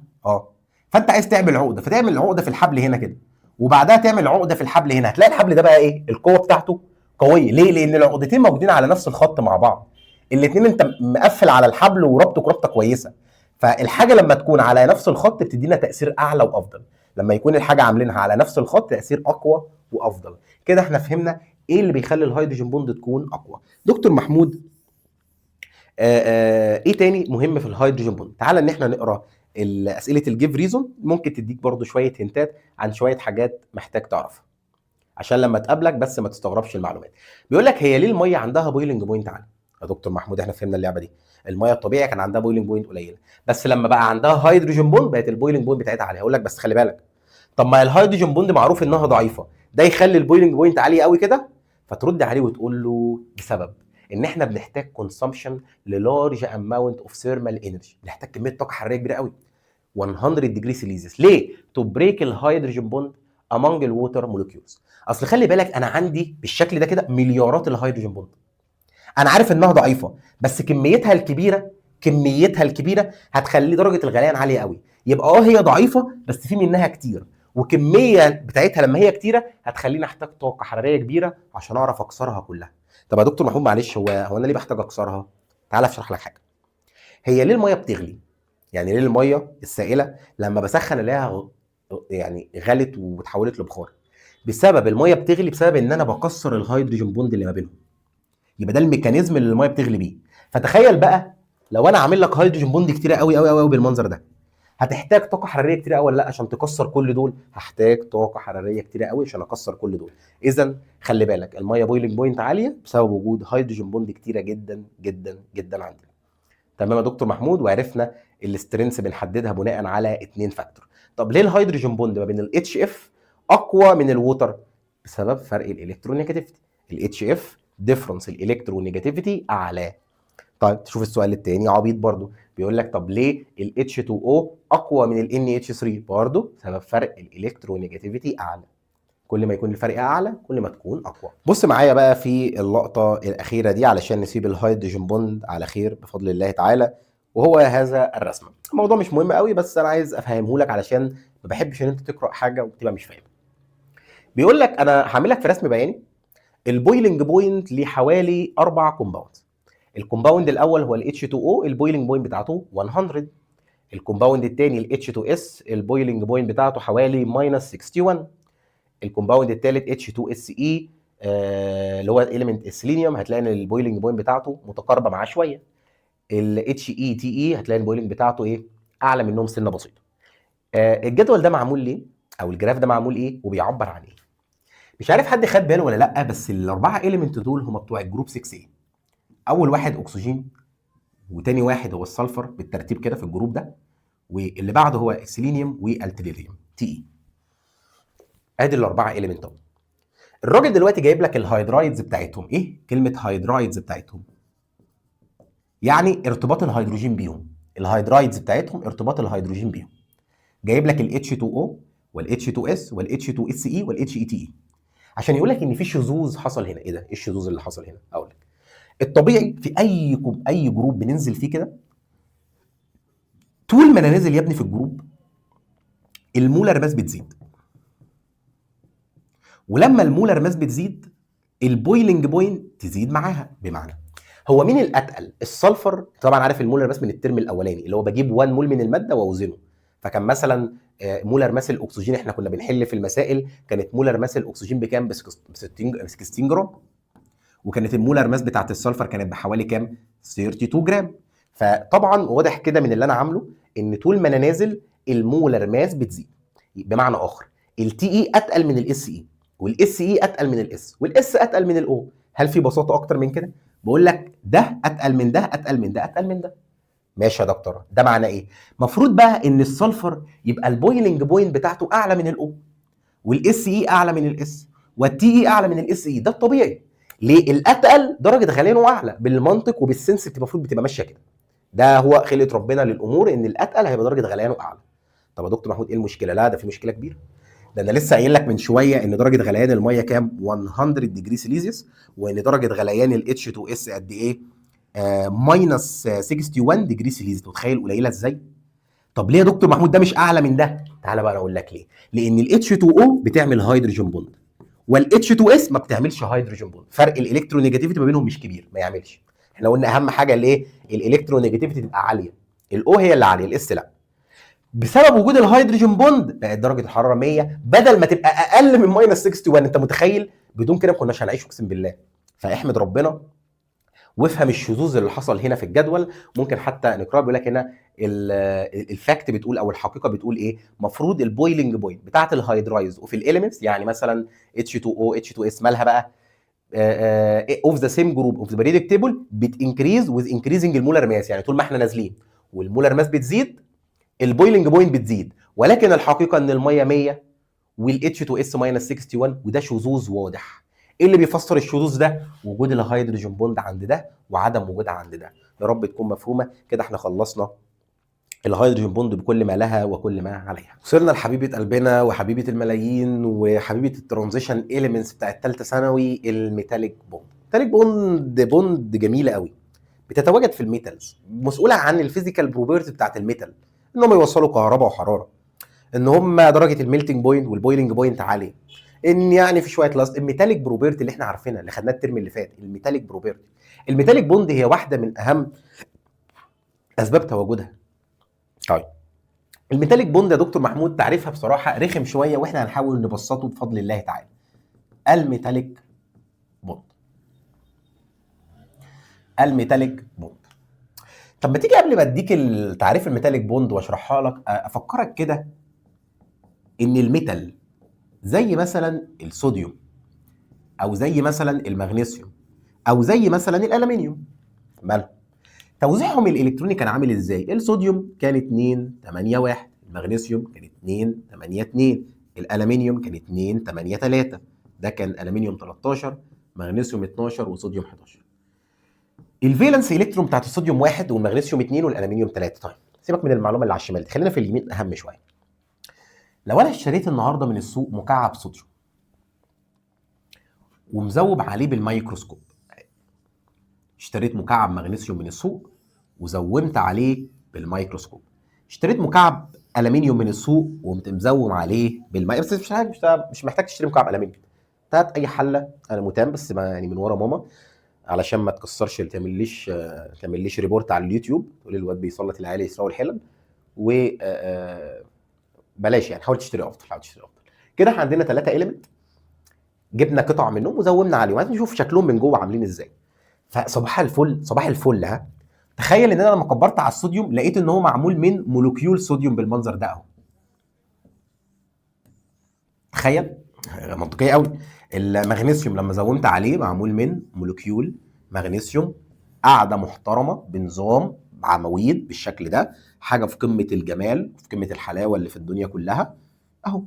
فانت عايز تعمل عقده، فتعمل عقده في الحبل هنا كده، وبعدها تعمل عقده في الحبل هنا، هتلاقي الحبل ده بقى ايه؟ القوه بتاعته قويه. ليه؟ لان العقدتين موجودين على نفس الخط مع بعض، الاثنين انت مقفل على الحبل وربطه ربطه كويسه. فالحاجه لما تكون على نفس الخط بتدينا تاثير اعلى وافضل. لما يكون الحاجه عاملينها على نفس الخط تاثير اقوى وافضل. كده احنا فهمنا ايه اللي بيخلي الهيدروجين بوند تكون اقوى. دكتور محمود، ايه تاني مهم في الهيدروجين بوند؟ تعال ان احنا نقرا اسئله الجيف ريزون، ممكن تديك برضو شويه هنتات عن شويه حاجات محتاج تعرفها عشان لما تقابلك بس ما تستغربش المعلومات. بيقول لك هي ليه الميه عندها بويلنج بوينت عالي؟ يا دكتور محمود احنا فهمنا اللعبه دي، الميه الطبيعي كان عندها بويلنج بوينت قليله، بس لما بقى عندها هيدروجين بوند بقت البويلنج بوينت بتاعتها عاليه. هقول لك بس خلي بالك، طب ما الهيدروجين بوند معروف انها ضعيفه، ده يخلي البويلنج بوينت عاليه قوي كده؟ فترد عليه وتقول له بسبب ان احنا بنحتاج كونسامشن للارج اماونت اوف ثيرمال انرجي، بنحتاج كميه طاقه حراريه كبيره قوي 100 ديجري سيليزيوس. ليه؟ تو بريك الهيدروجين بوند امونج الووتر مولكيولز. اصل خلي بالك انا عندي بالشكل ده كده مليارات الهيدروجين بوند، انا عارف انها ضعيفه بس كميتها الكبيره هتخلي درجه الغليان عاليه قوي. يبقى هي ضعيفه بس في منها كتير، وكميه بتاعتها لما هي كتيره هتخليني احتاج طاقه حراريه كبيره عشان اعرف اكسرها كلها. طب يا دكتور محمود معلش، هو انا ليه بحتاج اكسرها؟ تعال اشرح لك حاجه. هي ليه الميه بتغلي؟ يعني ليه الميه السائله لما بسخن الاقيها يعني غلت وتحولت لبخار؟ بسبب الميه بتغلي بسبب ان انا بكسر الهيدروجين بوند اللي ما بينهم. يبقى ده الميكانيزم اللي الميه بتغلي بيه. فتخيل بقى لو انا عامل لك هيدروجين بوند كتيره قوي قوي قوي بالمنظر ده، هتحتاج طاقه حراريه كتيره قوي ولا لا عشان تكسر كل دول؟ هحتاج طاقه حراريه كتيره قوي عشان اكسر كل دول. اذا خلي بالك الميه بويلنج بوينت عاليه بسبب وجود هيدروجين بوند كتيره جدا جدا جدا عندنا. تمام يا دكتور محمود، وعرفنا السترينث بنحددها بناء على 2 فاكتور. طب ليه الهيدروجين بوند ما بين الاتش اف اقوى من الووتر؟ بسبب فرق الالكترونيجاتيفيتي. الاتش اف ديفرنس الالكترونيجاتيفيتي اعلى. طيب تشوف السؤال الثاني عبيط برضو، بيقول لك طب ليه ال H2O اقوى من ال NH3؟ برضو سبب فرق الالكترونيجاتيفيتي اعلى. كل ما يكون الفرق اعلى كل ما تكون اقوى. بص معايا بقى في اللقطه الاخيره دي علشان نسيب الهيدروجين بوند على خير بفضل الله تعالى، وهو هذا الرسم. الموضوع مش مهم قوي بس انا عايز افهمه لك علشان ما بحبش ان انت تقرا حاجه وتبقى مش فاهم. بيقول لك انا هعمل لك في رسم بياني البويلنج بوينت لحوالي 4 كومباوند. الكومباوند الاول هو ال H2O البويلنج بوينت بتاعته 100. الكومباوند الثاني ال H2S البويلنج بوينت بتاعته حوالي -61. الكومباوند الثالث H2SE اللي هو اليمنت السيلينيوم، هتلاقي ان البويلنج بوينت بتاعته متقاربه معاه شويه. ال HETE هتلاقي البويلنج بتاعته ايه؟ اعلى منهم سنه بسيطه. الجدول ده معمول ليه؟ او الجراف ده معمول ايه وبيعبر عن ايه؟ مش عارف حد خد باله ولا لا، بس الاربعه اليمنت دول هم بتوع الجروب 6A. اول واحد اكسجين، وتاني واحد هو السلفر بالترتيب كده في الجروب ده، واللي بعده هو السيلينيوم والتريليوم تي. ادي الاربعه اليمنت اهو. الراجل دلوقتي جايب لك الهيدرايدز بتاعتهم. ايه كلمه هيدرايدز بتاعتهم؟ يعني ارتباط الهيدروجين بيهم. الهيدرايدز بتاعتهم ارتباط الهيدروجين بيهم. جايب لك ال H2O وال H2S وال H2SE وال HETE عشان يقول لك ان في شذوذ حصل هنا. ايه ده؟ ايه الشذوذ اللي حصل هنا؟ اقول لك. الطبيعي في اي جروب بننزل فيه كده، طول ما انا نازل يا ابني في الجروب المولر ماس بتزيد، ولما المولر ماس بتزيد البويلنج بوينت تزيد معاها. بمعنى هو مين الاتقل؟ السلفر طبعا، عارف المولر ماس من الترم الاولاني اللي هو بجيب 1 مول من الماده واوزنه. فكان مثلا مولر ماس الاكسجين، احنا كنا بنحل في المسائل كانت مولر ماس الاكسجين بكام؟ ب 16 جرام. وكانت المولر ماس بتاعت السلفر كانت بحوالي كام؟ 32 جرام. فطبعا واضح كده من اللي انا عامله ان طول ما انا نازل المولر ماس بتزيد. بمعنى اخر التي اي اتقل من الاس اي، والاس اي اتقل من الاس، والاس اتقل من الاو. هل في بساطه اكتر من كده؟ بقول لك ده اتقل من ده، اتقل من ده، اتقل من ده. ماشي يا دكتور، ده معناه ايه؟ المفروض بقى ان السلفر يبقى البويلنج بوينت بتاعته اعلى من الاو، والاس اي اعلى من الاس، والتي اي اعلى من الاس اي. ده الطبيعي. ليه؟ الاتقل درجه غليانه اعلى، بالمنطق وبالسنس المفروض بتبقى ماشيه كده. ده هو خلقه ربنا للامور، ان الاتقل هيبقى درجه غليانه اعلى. طب يا دكتور محمود ايه المشكله؟ لا، ده في مشكله كبيره. ده انا لسه قايل لك من شويه ان درجه غليان الميه كام؟ 100 ديجري سيليزيوس، وان درجه غليان الاتش 2 اس قد ايه؟ ماينس 61 ديجري سيليزيوس. متخيل قليله ازاي؟ طب ليه يا دكتور محمود ده مش اعلى من ده؟ تعالى بقى اقول لك ليه. لان الاتش 2 او بتعمل هيدروجين بوند، والاتش 2 اس ما بتعملش هيدروجين بوند. فرق الالكترونيجاتيفيتي ما بينهم مش كبير، ما يعملش. احنا قلنا اهم حاجه الايه؟ الالكترونيجاتيفيتي تبقى عاليه. الاو هي اللي عاليه، الاس لا. بسبب وجود الهيدروجين بوند بقت درجه الحراره 100 بدل ما تبقى اقل من ماينس 61. انت متخيل؟ بدون كده ما كناش هنعيش، اقسم بالله. فاحمد ربنا وافهم الشذوذ اللي حصل هنا في الجدول. ممكن حتى نقرا، بيقول لك هنا الفاكت بتقول او الحقيقه بتقول ايه؟ المفروض البويلنج بوينت بتاعه الهيدرايز وفي الاليمنتس، يعني مثلا H2O H2S مالها بقى؟ اوف ذا سيم جروب اوف ذا بريدك تيبل بتنكريز وذ انكريزنج المولر ماس. يعني طول ما احنا نازلين والمولر ماس بتزيد البويلنج بوينت بتزيد. ولكن الحقيقه ان الميه 100 والاتش 2 اس ماينس 61، وده شذوذ واضح. ايه اللي بيفسر الشذوذ ده؟ وجود الهيدروجين بوند عند ده وعدم وجودها عند ده. يا رب تكون مفهومه كده. احنا خلصنا الهيدروجين بوند بكل ما لها وكل ما عليها. وصلنا لحبيبه قلبنا وحبيبه الملايين وحبيبه الترانزيشن اليمنتس بتاعت ثالثه ثانوي، الميتاليك بوند. الميتاليك بوند جميله قوي، بتتواجد في الميتالز، مسؤوله عن الفيزيكال بروبرتي بتاعت الميتال، ان هم يوصلوا كهرباء وحراره، ان هم درجه الميلتنج بوينت والبويلنج بوينت عاليه، ان يعني في شويه لاست. الميتاليك بروبرتي اللي احنا عارفينها اللي خدناها الترم اللي فات، الميتاليك بروبرتي. الميتاليك بوند هي واحده من اهم اسباب تواجدها. طيب الميتاليك بوند يا دكتور محمود تعريفها بصراحه رخم شويه، واحنا هنحاول نبسطه بفضل الله تعالى. الميتاليك بوند، الميتاليك بوند. طب ما تيجي قبل ما اديك التعريف الميتاليك بوند واشرحها لك، افكرك كده ان الميتال زي مثلا الصوديوم، او زي مثلا المغنيسيوم، او زي مثلا الالومنيوم، مالهم؟ توزيعهم الالكتروني كان عامل ازاي؟ الصوديوم كان 2 8 1، المغنيسيوم كان 2 8 2، الالومنيوم كان 2 8 3. ده كان الومنيوم 13، مغنيسيوم 12، وصوديوم 11. الفالنس الكترون بتاعت الصوديوم 1 والمغنيسيوم 2 والالومنيوم 3. طيب سيبك من المعلومه اللي على الشمال دي، خلينا في اليمين اهم شويه. لو انا اشتريت النهارده من السوق مكعب صوديوم ومذوب عليه بالميكروسكوب، اشتريت مكعب مغنيسيوم من السوق وزومت عليه بالميكروسكوب، اشتريت مكعب الومنيوم من السوق وقمت مزوم عليه بس مش محتاج تشتري مكعب الومنيوم. هات اي حله الموتان، بس ما يعني من ورا ماما علشان ما تكسرش، تعمليش ريبورت على اليوتيوب تقول الواد بيسلط العيال يسرقوا الحلل. و بلاش يعني، حاول تشتري افضل، حاول تشتري افضل. كده احنا عندنا 3 اليمنت، جبنا قطع منهم وزومنا عليهم، عايزين نشوف شكلهم من جوه عاملين ازاي. فصباح الفل، صباح الفل. ها، تخيل ان انا لما كبرت على الصوديوم لقيت ان هو معمول من مولكيول صوديوم بالمنظر ده اهو. تخيل، منطقيه قوي. المغنيسيوم لما زومت عليه معمول من مولكيول مغنيسيوم، قاعده محترمه بنظام عواميد بالشكل ده، حاجه في قمه الجمال، في قمه الحلاوه اللي في الدنيا كلها اهو.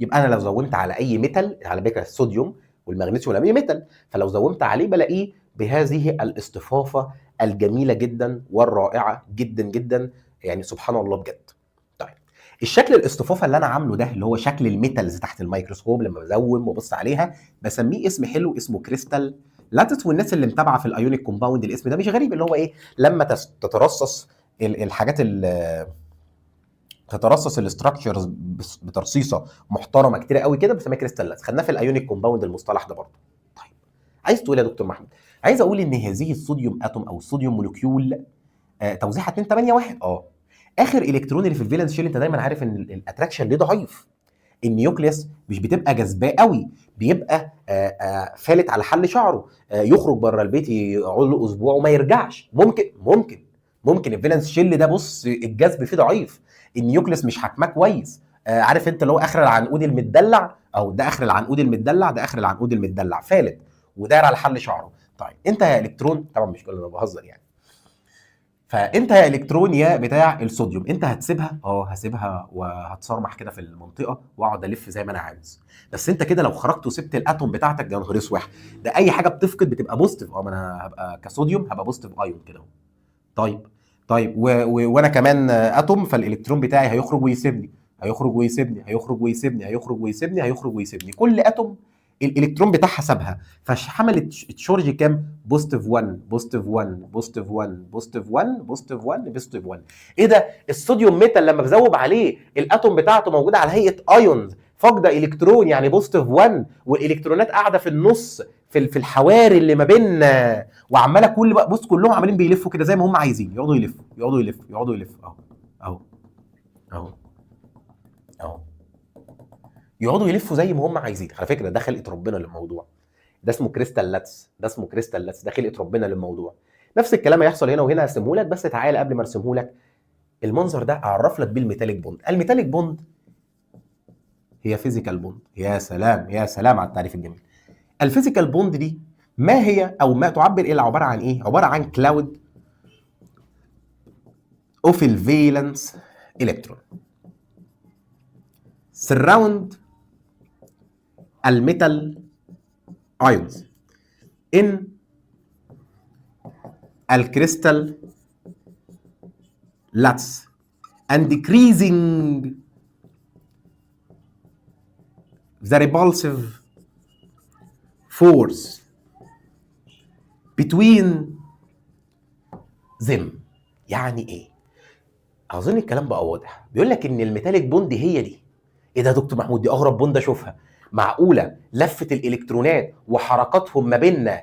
يبقى انا لو زومت على اي ميتال، على فكره الصوديوم والمغنيسيوم والامونيوم ميتال، فلو زومت عليه بلاقيه بهذه الاصطفافه الجميله جدا والرائعه جدا جدا، يعني سبحان الله بجد. طيب الشكل الاصطفافه اللي انا عامله ده، اللي هو شكل الميتالز تحت الميكروسكوب لما بزوم وابص عليها، بسميه اسم حلو اسمه كريستال لاتس. والناس اللي متابعه في الايونيك كومباوند الاسم ده مش غريب، اللي هو ايه؟ لما تترصص الحاجات تترصص الاستراكشرز بترصيصه محترمه كتير قوي كده، بنسميها كريستال لاتس. خدناه في الايونيك كومباوند المصطلح ده برضه. طيب عايز تقول يا دكتور محمد؟ عايز اقول ان هذه الصوديوم اتوم او الصوديوم مولكيول توزيعها 2 8 1. اخر الكترون اللي في الفالنس شيل، انت دايما عارف ان الاتراكشن ليه ضعيف، النيوكليس مش بتبقى جاذباه قوي، بيبقى فالت على حل شعره، يخرج بره البيت يقعد له اسبوع وما يرجعش. ممكن ممكن الفالنس شيل ده بص الجذب فيه ضعيف، النيوكليس مش حاكماه كويس. عارف انت اللي هو اخر العنقود المدلع، او ده اخر العنقود المدلع، ده اخر العنقود المدلع فالت وداير على حل شعره. طيب انت يا الكترون، طبعا مش كل، انا بهزر يعني، فانت يا الكترون يا بتاع الصوديوم، انت هتسيبها؟ هسيبها وهتصرمح كده في المنطقه واقعد الف زي ما انا عاوز. بس انت كده لو خرجت وسبت الاتوم بتاعتك، يا نهار اسود، ده اي حاجه بتفقد بتبقى بوزيتيف. ما انا هبقى كصوديوم هبقى بوزيتيف ايون كده. طيب وانا كمان اتوم، فالالكترون بتاعي هيخرج ويسيبني، هيخرج ويسيبني، هيخرج ويسيبني، هيخرج ويسيبني، هيخرج ويسيبني. كل اتوم الالكترون بتاعها سابها، فحمل التشارج كام؟ بوزيتيف 1 بوزيتيف 1 بوزيتيف 1 بوزيتيف 1 بوزيتيف 1 بوزيتيف 1. ايه ده؟ الصوديوم ميتال لما بزوب عليه الاتوم بتاعته موجوده على هيئه ايونز فاقده الكترون، يعني بوزيتيف 1، والالكترونات قاعده في النص في الحواري اللي ما بين، وعماله كل بقى بص كلهم عمالين بيلفوا كده زي ما هم عايزين، يقعدوا يلفوا يقعدوا يلفوا يقعدوا يلفوا اهو اهو اهو يقعدوا يلفوا زي ما هم عايزين. على فكره ده خلقه ربنا للموضوع، ده اسمه كريستال لاتس، ده اسمه كريستال لاتس، ده خلقه ربنا للموضوع. نفس الكلام هيحصل هنا وهنا، هرسمه لك. بس تعالى قبل ما ارسمه لك المنظر ده اعرف لك بيه الميتاليك بوند. الميتاليك بوند هي فيزيكال بوند. يا سلام يا سلام على التعريف الجميل. الفيزيكال بوند دي ما هي او ما تعبر الى عباره عن ايه؟ عباره عن كلاود اوف الفالنس الكترون surround الميتال ions in الكريستال lattice and decreasing the repulsive force between them. يعني ايه؟ اظن الكلام بقى واضح. بيقول لك ان الميتاليك بوند هي دي. ايه ده يا دكتور محمود؟ دي اغرب بوند اشوفها. معقوله لفه الالكترونات وحركاتهم ما بيننا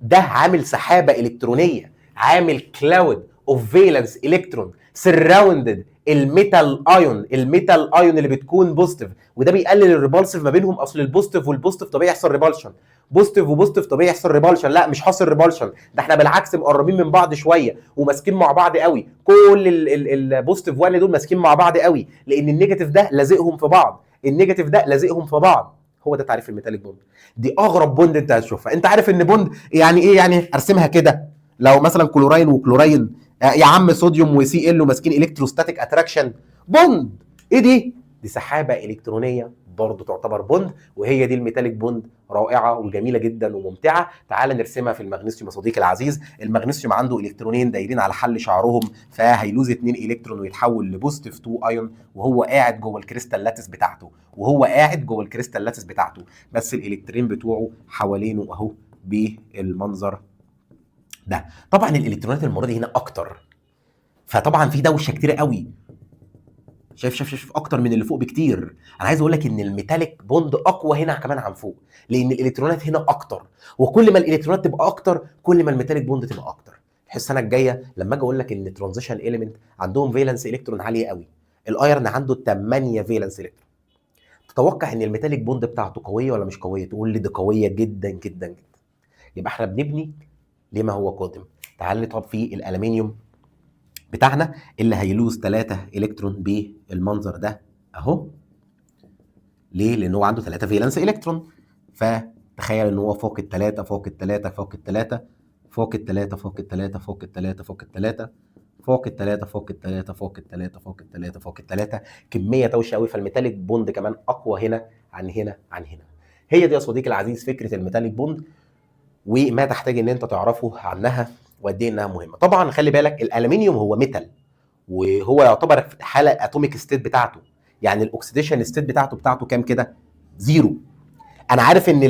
ده عامل سحابه الكترونيه، عامل كلاود اوف فالنس الكترون سراوندد الميتال ايون، الميتال ايون اللي بتكون بوزيتيف، وده بيقلل الريبالسيف ما بينهم. اصل البوزيتيف والبوزيتيف طبيعي يحصل ريبالشن، بوزيتيف وبوزيتيف طبيعي يحصل ريبالشن. لا مش حاصل ريبالشن، ده احنا بالعكس مقربين من بعض شويه وماسكين مع بعض قوي. كل البوزيتيف 1 دول ماسكين مع بعض قوي، لان النيجاتيف ده لازقهم في بعض، النيجاتيف ده لازقهم في بعض. هو ده تعريف الميتاليك بوند. دي اغرب بوند انت هتشوفها. انت عارف ان بوند يعني ايه؟ يعني ارسمها كده، لو مثلا كلوراين وكلوراين، يا عم صوديوم وسي ال وماسكين الكتروستاتيك اتراكشن، بوند. ايه دي؟ دي سحابه الكترونيه برضه تعتبر بوند، وهي دي الميتاليك بوند. رائعه وجميله جدا وممتعه. تعال نرسمها في المغنيسيوم يا صديقي العزيز. المغنيسيوم عنده الكترونين دايرين على حل شعرهم، فهيلوز 2 الكترون ويتحول لبوزيتيف 2 ايون، وهو قاعد جوه الكريستال لاتس بتاعته، وهو قاعد جوه الكريستال لاتس بتاعته، بس الالكترين بتوعه حوالينه اهو بالمنظر ده. طبعا الالكترونات المره دي هنا اكتر، فطبعا في دوشه كتير قوي. شايف اكتر من اللي فوق بكتير. انا عايز اقول لك ان الميتاليك بوند اقوى هنا كمان عن فوق، لان الالكترونات هنا اكتر، وكل ما الالكترونات تبقى اكتر كل ما الميتاليك بوند تبقى اكتر. السنه الجايه لما اجي اقول لك ان ترانزيشن اليمنت عندهم فالنس الكترون عاليه قوي، الايرن عنده 8 فالنس الكترون، تتوقع ان الميتاليك بوند بتاعته قويه ولا مش قويه؟ تقول لي دي قويه جدا جدا جدا. يبقى احنا بنبني لما هو قادم. تعال نطب في الالومنيوم بتاعنا اللي هيلوز 3 الكترون بالمنظر ده اهو. ليه؟ لان هو عنده 3 فالنس الكترون، فتخيل ان هو فوق الثلاثه فوق الثلاثه فوق الثلاثه فوق الثلاثه فوق الثلاثه فوق الثلاثه فوق الثلاثه فوق الثلاثه فوق الثلاثه فوق الثلاثه فوق الثلاثه فوق الثلاثه. كميه توشه قوي. فالميتاليك بوند كمان اقوى هنا عن هنا عن هنا. هي دي يا صديقي العزيز فكره الميتاليك بوند، وما تحتاج ان انت تعرفه عنها وقد ايه انها مهمه. طبعا خلي بالك الالومنيوم هو ميتال، وهو يعتبر في حاله اتوميك ستيت بتاعته، يعني الاكسيديشن ستيت بتاعته كام كده؟ زيرو. انا عارف ان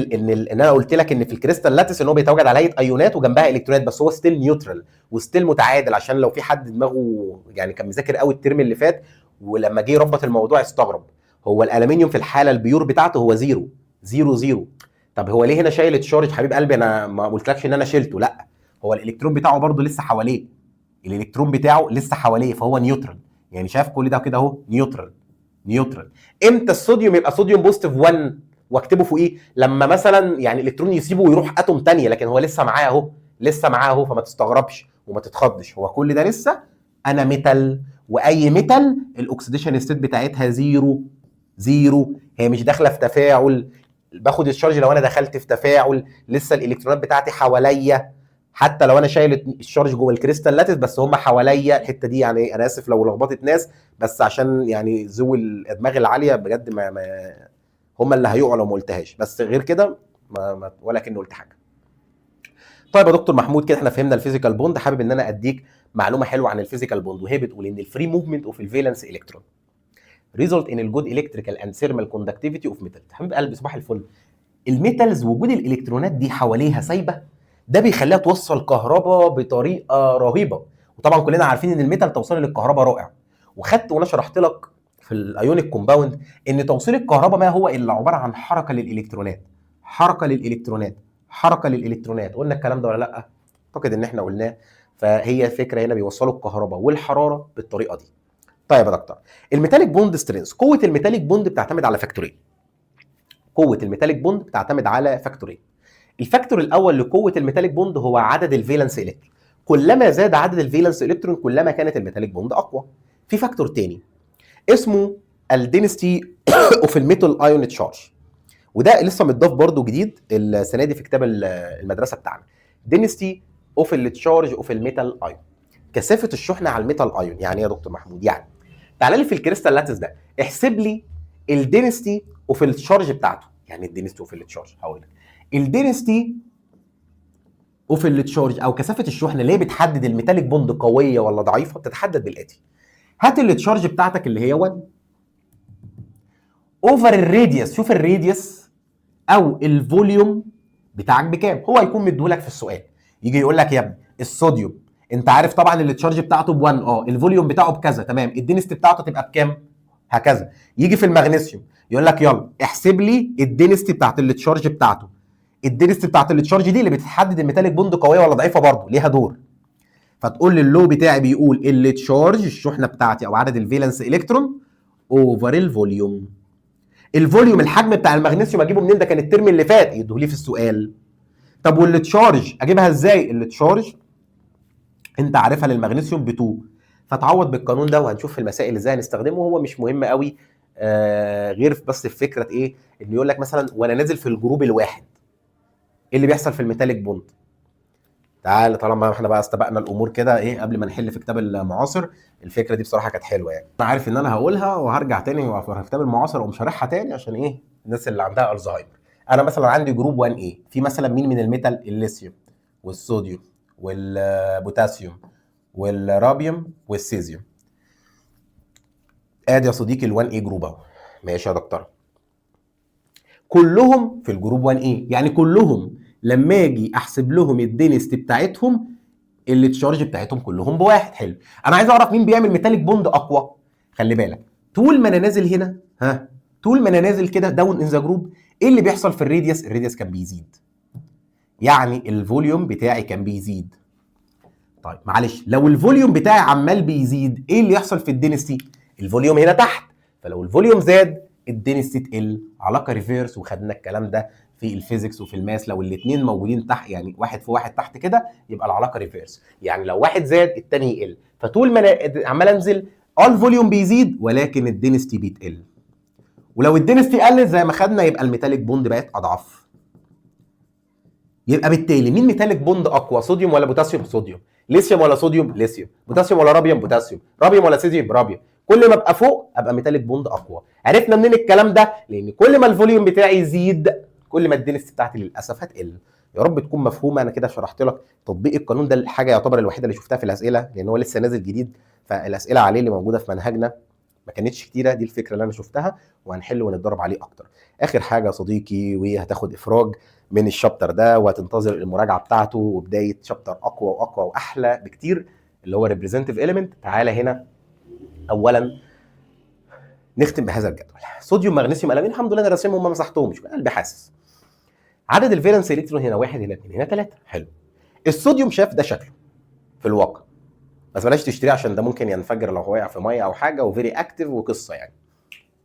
انا قلت لك ان في الكريستال لاتس ان هو بيتواجد على هيئه ايونات وجنبها الكترونات، بس هو ستيل نيوترال وستيل متعادل، عشان لو في حد دماغه يعني كان مذاكر قوي الترم اللي فات ولما جه يربط الموضوع استغرب. هو الالومنيوم في الحاله البيور بتاعته هو زيرو زيرو زيرو. طب هو ليه هنا شايل تشارج؟ حبيب قلبي انا ما قلتلكش ان انا شلته، لا، هو الالكترون بتاعه برضه لسه حواليه، الالكترون بتاعه لسه حواليه، فهو نيوترال. يعني شايف كل ده كده اهو نيوترال نيوترال. امتى الصوديوم يبقى صوديوم بوزيتيف 1 واكتبه فوقيه؟ لما مثلا يعني الالكترون يسيبه ويروح اتوم ثانيه، لكن هو لسه معاه اهو، لسه معاه اهو، فما تستغربش وما تتخضش، هو كل ده لسه انا ميتال، واي ميتال الاكسيديشن ستيت بتاعتها زيرو زيرو، هي مش داخله في تفاعل. باخد الشارج لو انا دخلت في تفاعل لسه الالكترونات بتاعتي حواليا، حتى لو انا شايل الشارج جوه الكريستال لاتس بس هم حواليا. الحته دي يعني انا اسف لو لخبطت ناس، بس عشان يعني ذوي الادماغ العاليه بجد ما هم اللي هيقعوا لو ما قلتهاش، بس غير كده ولا كأني قلت حاجه. طيب يا دكتور محمود كده احنا فهمنا الفيزيكال بوند، حابب ان انا اديك معلومه حلوه عن الفيزيكال بوند، وهي بتقول ان الفري موفمنت اوف الفالنس الكترون ريزولت ان الجود الكتريكال اند ثيرمال كوندكتيفيتي اوف ميتال. حبيب قلبي صباح الفل، الميتالز وجود الالكترونات دي حواليها سايبه ده بيخليها توصل كهرباء بطريقه رهيبه، وطبعا كلنا عارفين ان الميتال توصيل للكهرباء رائع. وخدت وانا شرحت لك في الايونيك كومباوند ان توصيل الكهرباء ما هو الا عباره عن حركه للالكترونات، حركه للالكترونات، حركه للالكترونات. قلنا الكلام ده ولا لا؟ اعتقد ان احنا قلناه. فهي فكره هنا بيوصلوا الكهرباء والحراره بالطريقه دي. طيب يا دكتور، الميتاليك بوند سترينث، قوه الميتاليك بوند بتعتمد على فاكتورين. قوه الميتاليك بوند بتعتمد على فاكتورين. الفاكتور الاول لقوه الميتاليك بوند هو عدد الفالنس الكترون. كلما زاد عدد الفالنس الكترون كلما كانت الميتاليك بوند اقوى. في فاكتور تاني اسمه الدينستي اوف الميتال ايون تشارج، وده لسه متضاف برضو جديد السنه دي في كتاب المدرسه بتاعنا. دينستي اوف التشارج اوف الميتال ايون، كثافه الشحنه على الميتال ايون. يعني ايه يا دكتور محمود؟ يعني تعالى لي في الكريستال لاتس ده احسب لي الدينستي اوف التشارج بتاعته. يعني الدينستي اوف التشارج هقول لك الدينستي اوف التشارج او كثافه الشحنه اللي هي بتحدد الميتاليك بوند قويه ولا ضعيفه، بتتحدد بالاتي. هات التشارج بتاعتك اللي هي 1 اوفر الراديوس، شوف الراديوس او الفوليوم بتاعك بكام. هو هيكون مديهولك في السؤال، يجي يقول لك يا ابني الصوديوم انت عارف طبعا التشارج بتاعته ب1، الفوليوم بتاعه بكذا، تمام، الدنسيتي بتاعته تبقى بكام؟ هكذا. يجي في المغنيسيوم يقول لك يلا احسب لي الدنسيتي بتاعت التشارج بتاعته. الدنسيتي بتاعت التشارج دي اللي بتحدد الميتاليك بوند قويه ولا ضعيفه، برضه ليها دور. فتقول لي اللو بتاعي بيقول التشارج الشحنه بتاعتي او عدد الفالنس الكترون اوفر الفوليوم. الفوليوم الحجم بتاع المغنيسيوم اجيبه منين؟ ده كان الترم اللي فات يدوه لي في السؤال. طب والتشارج اجيبها ازاي؟ التشارج انت عارفها للمغنيسيوم ب2، فتعوض بالقانون ده، وهنشوف في المسائل ازاي هنستخدمه. هو مش مهم قوي غير بس في فكره ايه، انه يقول لك مثلا وانا نازل في الجروب الواحد ايه اللي بيحصل في الميتاليك بوند. تعال طالما احنا بقى استبقنا الامور كده ايه قبل ما نحل في كتاب المعاصر، الفكره دي بصراحه كانت حلوه يعني. انا عارف ان انا هقولها وهرجع تاني في كتاب المعاصر واقوم شارحها تاني عشان ايه الناس اللي عندها الزهايمر. انا مثلا عندي جروب 1 ايه، في مثلا مين من الميتال؟ الليثيوم والصوديوم والبوتاسيوم والرابيوم والسيزيوم. ادي يا صديقي ال1 ايه جروب اهو. ماشي يا دكتور، كلهم في الجروب 1 ايه، يعني كلهم لما اجي احسب لهم الدنسيتي بتاعتهم التشارج بتاعتهم كلهم بواحد. حلو، انا عايز اعرف مين بيعمل ميتاليك بوند اقوى. خلي بالك طول ما انا نازل هنا، طول ما انا نازل كده داون ان ذا جروب، ايه اللي بيحصل في الراديوس؟ الراديوس كان بيزيد، يعني الفوليوم بتاعي كان بيزيد. طيب معلش، لو الفوليوم بتاعي عمال بيزيد ايه اللي يحصل في الدنسيتي؟ الفوليوم هنا تحت، فلو الفوليوم زاد الدنسيتي تقل. علاقه ريفيرس، وخدنا الكلام ده في الفيزيكس وفي الماس. لو الاثنين موجودين تحت، يعني واحد في واحد تحت كده، يبقى العلاقه ريفيرس، يعني لو واحد زاد الثاني يقل. فطول ما انا عمال انزل الفوليوم بيزيد ولكن الدنسيتي بتقل. ولو الدنسيتي قلت زي ما خدنا يبقى الميتاليك بوند بقت اضعف. يبقى بالتالي مين ميتاليك بوند اقوى؟ صوديوم ولا بوتاسيوم؟ صوديوم. ليثيوم ولا صوديوم؟ ليثيوم. بوتاسيوم ولا رابيوم؟ بوتاسيوم. رابيوم ولا سيزيوم؟ رابيوم. كل ما ابقى فوق ابقى ميتاليك بوند اقوى. عرفنا منين الكلام ده؟ لان كل ما الفوليوم بتاعي يزيد كل ما الدنسيتي بتاعتي للاسف هتقل. يا رب تكون مفهومه. انا كده شرحت لك تطبيق القانون ده، الحاجه يعتبر الوحيده اللي شفتها في الاسئله، لان هو لسه نازل جديد، فالاسئله عليه اللي موجوده في منهجنا ما كانتش كتيره. دي الفكره اللي انا شفتها، وهنحل ونتدرب عليه اكتر. اخر حاجه يا صديقي، وهتاخد افراج من الشابتر ده وهتنتظر المراجعه بتاعته وبدايه شابتر اقوى واقوى واحلى بكتير اللي هو ريبريزنتيف اليمنت. تعالى هنا اولا نختم بهذا الجدول. صوديوم مغنيسيوم الامين، الحمد لله انا راسمهم ما مسحتهمش، قلبي حاسس. عدد الفالنس الكترون هنا 1 هنا 2 هنا 3. حلو. الصوديوم شاف ده شكله في الواقع، بس بلاش تشتريه عشان ده ممكن ينفجر لو هو وقع في ميه او حاجه، وفيري اكتف وقصه يعني.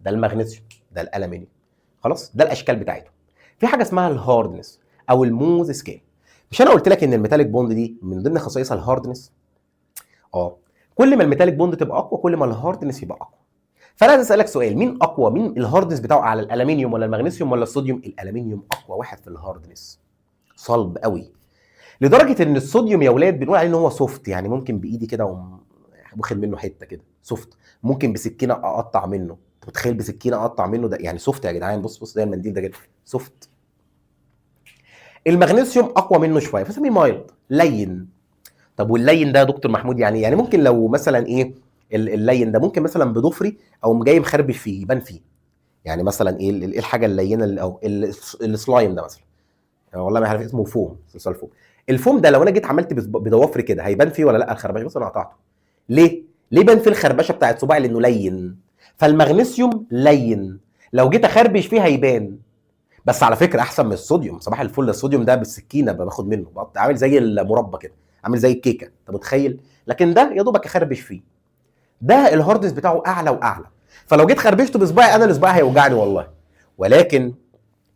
ده المغنيسيوم، ده الالمنيوم. خلاص، ده الاشكال بتاعته. في حاجه اسمها الهاردنس او الموز سكيل. مش انا قلت لك ان الميتاليك بوند دي من ضمن خصائصها الهاردنس؟ كل ما الميتاليك بوند تبقى اقوى كل ما الهاردنس يبقى اقوى. فانا عايز اسالك سؤال، مين اقوى؟ مين الهاردنس بتاعه اعلى، الالومنيوم ولا المغنيسيوم ولا الصوديوم؟ الالومنيوم اقوى واحد في الهاردنس، صلب قوي، لدرجه ان الصوديوم يا ولاد بنقول عليه ان هو سوفت، يعني ممكن بايدي كده اقوم واخد منه حته كده سوفت، ممكن بسكينه اقطع منه. انت متخيل بسكينه اقطع منه؟ ده يعني سوفت يا جدعان. بص بص، ده المنديل ده كده سوفت. المغنيسيوم اقوى منه شويه فسميه مايلد، لين. طب واللين ده يا دكتور محمود يعني يعني ممكن لو مثلا ايه اللين ده ممكن مثلا بضفري او جاي مخربش فيه يبان فيه، يعني مثلا ايه ايه الحاجه اللينه او السلايم ده مثلا، والله ما عارف اسمه، فوم، صلصال فوم. الفوم ده لو انا جيت عملت بضوافري كده هيبان فيه ولا لا الخربشه؟ بص انا قطعته ليه؟ ليه بان فيه الخربشه بتاعت صباعي؟ لانه لين. فالمغنيسيوم لين، لو جيت اخربش فيه هيبان. بس على فكره احسن من الصوديوم، صباح الفل. الصوديوم ده بالسكينه باخد منه بقطع، عامل زي المربى كده، عامل زي الكيكه، انت متخيل؟ لكن ده يا دوبك اخربش فيه. ده الهاردنس بتاعه اعلى واعلى، فلو جيت خربشته بصباعي انا الصباع هيوجعني والله.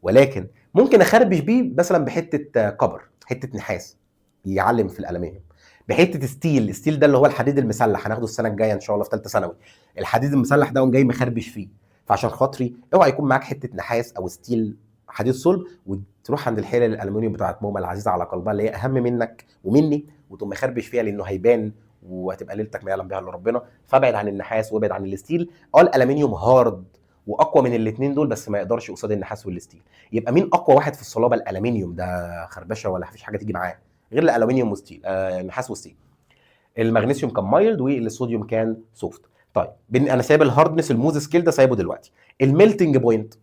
ولكن ممكن اخربش بيه مثلا بحته كبر، حته نحاس يعلم في الالمنيوم، بحته ستيل. الستيل ده اللي هو الحديد المسلح، هناخده السنه الجايه ان شاء الله في ثالثه ثانوي. الحديد المسلح ده قوم جاي مخربش فيه. فعشان خاطري اوعى يكون معاك حته نحاس او ستيل حديد صلب وتروح عند الحيله الالومنيوم بتاعت ماما العزيزه على قلبها اللي هي اهم منك ومني وتقوم مخربش فيها، لانه هيبان وهتبقى ليلتك ما يعلم بها الا ربنا. فابعد عن النحاس وابعد عن الستيل. الالومنيوم هارد واقوى من الاثنين دول، بس ما يقدرش قصاد النحاس والستيل. يبقى مين اقوى واحد في الصلابه؟ الالومنيوم ده خربشه ولا مفيش حاجه تيجي معاه غير الالومنيوم وستيل، نحاس وستيل. المغنيسيوم كان مايلد والصوديوم كان سوفت. طيب انا سايب الهاردنس الموز سكيل ده سايبه دلوقتي. الميلتنج بوينت،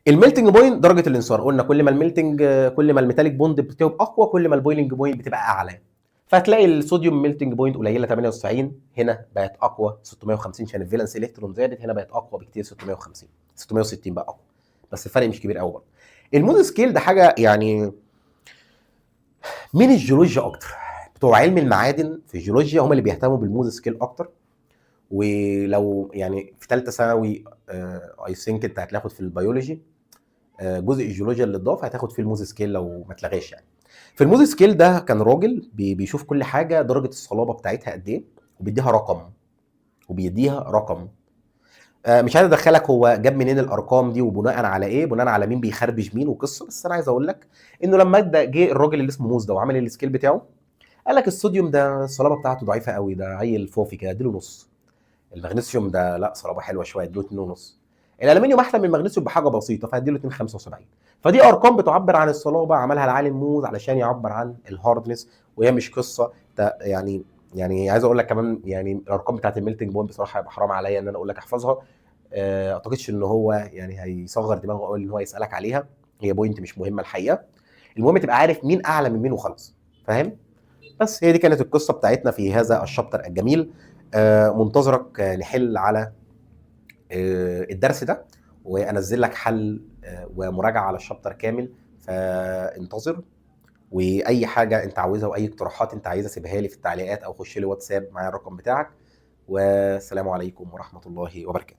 الميلتنج بوينت درجه الانصهار. قلنا كل ما الميلتنج، كل ما الميتاليك بوند بتبقى اقوى كل ما البويلنج بوينت بتبقى اعلى. فهتلاقي الصوديوم ميلتنج بوينت قليله 98، هنا بقت اقوى 650 عشان الفالنس الكترون زادت، هنا بقت اقوى بكتير 650 660 بقى اقوى، بس الفرق مش كبير قوي برضه. المود سكيل ده حاجه يعني من الجيولوجيا اكتر، بتوع علم المعادن في الجيولوجيا هم اللي بيهتموا بالمود سكيل اكتر. ولو يعني في ثالثه ثانوي اي ثينك انت هتاخد في البيولوجي جزء الجيولوجيا اللي اتضاف هتاخد فيه الموز سكيل لو ما اتلغاش يعني. في الموز سكيل ده كان راجل بيشوف كل حاجه درجه الصلابه بتاعتها قد ايه وبيديها رقم، مش عايز ادخلك هو جاب منين الارقام دي وبناء على ايه، بناء على مين بيخربش مين وقصه. بس انا عايز اقول لك انه لما جه الراجل اللي اسمه موز ده وعمل السكيل بتاعه قال لك الصوديوم ده الصلابه بتاعته ضعيفه قوي، ده عيل فوفي كده اديله نص. المغنيسيوم ده لا صلابه حلوه شويه اديله 2 ونص. الالومنيوم احلى من المغنيسيوم بحاجه بسيطه فاديله 2.75. فدي ارقام بتعبر عن الصلابه عملها العالم موز علشان يعبر عن الهاردنس، وهي مش قصه يعني. يعني عايز اقول لك كمان يعني الارقام بتاعت الميلتنج بوينت بصراحه هيبقى حرام عليا ان انا اقول لك احفظها. اعتقدش ان هو يعني هيصغر دماغه قوي ان هو يسالك عليها، هي بوينت مش مهمه الحقيقه. المهم تبقى عارف مين اعلى من مين وخلاص، فاهم؟ بس هي دي كانت القصه بتاعتنا في هذا الشابتر الجميل. منتظرك نحل على الدرس ده وانزل لك حل ومراجعه على الشابتر كامل، فانتظر. واي حاجه انت عاوزها واي اقتراحات انت عايزها سيبها لي في التعليقات او خش لي واتساب معايا الرقم بتاعك. والسلام عليكم ورحمه الله وبركاته.